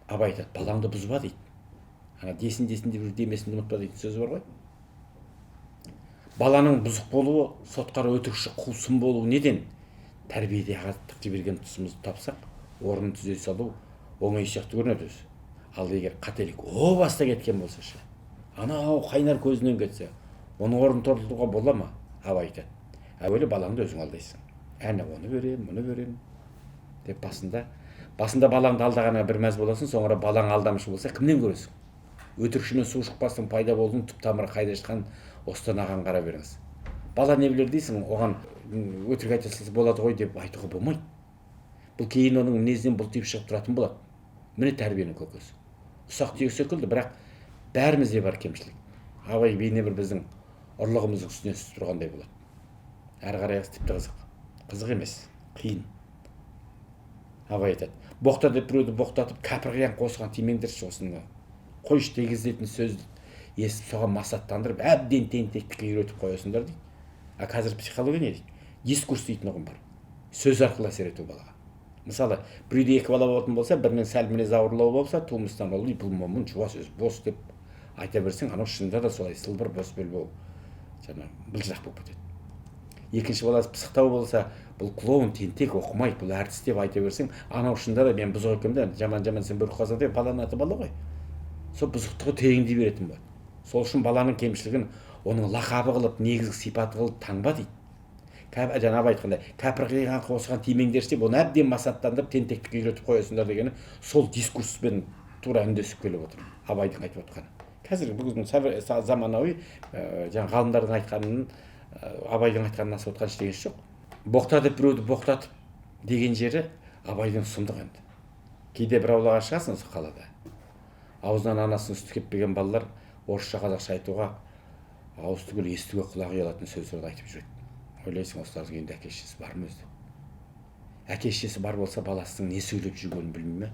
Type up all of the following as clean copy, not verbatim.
Абай айтады, балаңды бұзба дейді. Ана десін деп демесін ұмытпа дейтін сөзі бар ғой. Баланың бұзық болуы, сотқар, өтірікші, құлсым болуы неден? Тәрбиеде ағаттық жіберген тұсымызды тапсақ, орнын түзей салу оңай сияқты көрінеді өзі. Ал егер қателік о баста кеткен болса ше, анау қайнар көзінен кетсе, оның орнын толтыруға бола ма? Абай айтады, әуелі балаңды өзің алдайсың. Әне оны берем, мұны берем деп басында балаңды алдағанына бір мәз боласың, соңыра балаң алдамшы болса кімнен көресің? Өтірікшімен су шықпастың пайда болдың, түп тамыры қайда шыққан осыдан аған қара беріңіз. Бала не білер дейсің, оған өтірік айта салса болады ғой деп айтуға болмайды. Бұл кейін оның мінезінен бұлтиып шығып тұратын болады. Міне тәрбиенің көкесі. Ұсақ түйек секілді, бірақ бәрімізде бар кемшілік. Абай бейне бір біздің ұрлығымыздың үстіне түсіп тұрғандай болады. Әрі қарай тіпті қызық. Қызық емес, қиын. Абай айтады, боқта деп біреуді боқтатып, кәпір қиян қосқан тимеңдерші осыны. Қойш дегіздейтін сөзді естіп соған масаттандырып, әбден тентектікке үйретіп қоясыңдар дейді. А қазір психология не дейді? Дискурс дейтін ұғым бар. Сөз арқылы әсер ету балаға. Мысалы, біреуде екі бала болатын болса, бірінің сәл мінез ауырлау болса, тумыстан ол бұл момын жуа сөз бос деп айта берсең, анау шынында да солай сылбыр бос белбеу жаңа былжырақ болып кетеді. Екінші баласы пысықтау болса, бұл клоун, тентек, оқымайды, бұл әртіс деп айта берсең, анау шынында да мен бұзық екенмін, жаман сен бөрік қаза деп баланың аты бала ғой. Сол бұзықтығы тереңдей беретін болады. Сол үшін баланың кемшілігін оның лақабы қылып, негізгі сипаты қылып таңба дейді. Жаңа айтқандай, кәпір қиған қосқан тимеңдерші деп оны әбден масаттандырып, тентектікке үйретіп қоясыңдар дегені сол дискурспен тура үндесіп келіп отыр. Абайдың айтып отқаны. Қазір бүгін заманауи ғалымдардың айтқанын, Абайдың айтқанын асып отқан ештеңесі жоқ. Боқта деп біреуді боқтатып деген жері Абайдың сұмдық енді. Кейде бір аулаға шығасың қалада. Аузынан анасын үсті кеппеген балалар орысша қазақша айтуға ауыз түгел естуге құлағы ұялатын сөздерді айтып жүреді. Ойлайсың, осылардың енді әке-шешесі бар ма өзі? Әке-шешесі бар болса, баласының не сөйлеп жүргенін білмей ме?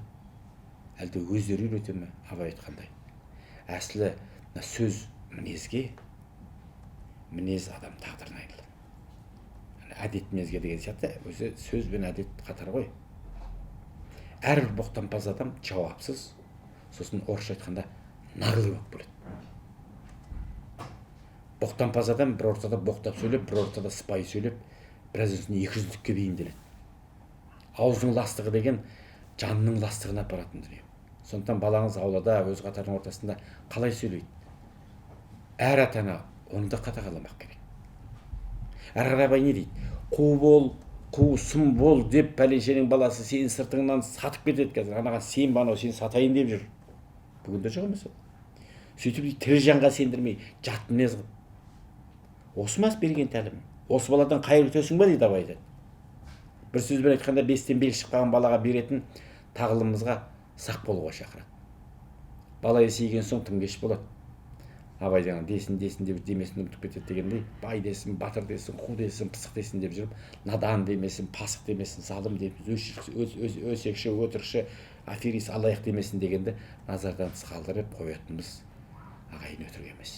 Әлде өздері үйрете ме? Абай айтқандай. Әсілі сөз мінезге, мінез адам тағдырына айналады. Әдет мінезге деген сияқты, өзі сөз бен әдет қатар ғой. Әрбір боқтампаз адам жауапсыз, сосын орысша айтқанда нағылы болып келеді. Боқтампаз адам бір ортада боқтап сөйлеп, бір ортада сыпайы сөйлеп, біраз үстіне екіжүзділікке бейімделеді. Аузының ластығы деген жанның ластығына апаратын дүние. Сондықтан балаңыз аулада, өз қатарының ортасында қалай сөйлейді? Әр ата-ана оны да қадағаламақ керек. Әрі қарай Абай не дейді? Қу бол, қу сұм бол деп пәленшенің баласы сенің сыртыңнан сатып кетеді қазір. Анаған сен банау, сен сатайын деп жүр. Бүгінде жоқ емес ол. Сөйтіп тірі жанға сендірмей, жат мінез қылып. Осы мас берген тәлім. Осы баладан қайыр күтесің ба дейді Абай. Бір сөзбен айтқанда 5-тен белі шықпаған балаға беретін тағылымымызға сақ болуға шақырады. Бала есейген соң тым кеш болады. Абай жаңа десін деп демесін ұмытып кетеді дегендей, бай десін, батыр десін, қу десін, пысық десін деп жүріп, надан демесін, пасық демесін, залым демесін, өсекші, өтірікші, аферист, алаяқ демесін дегенді назардан тыс қалдырып қоятынымыз ағайын өтірік емес.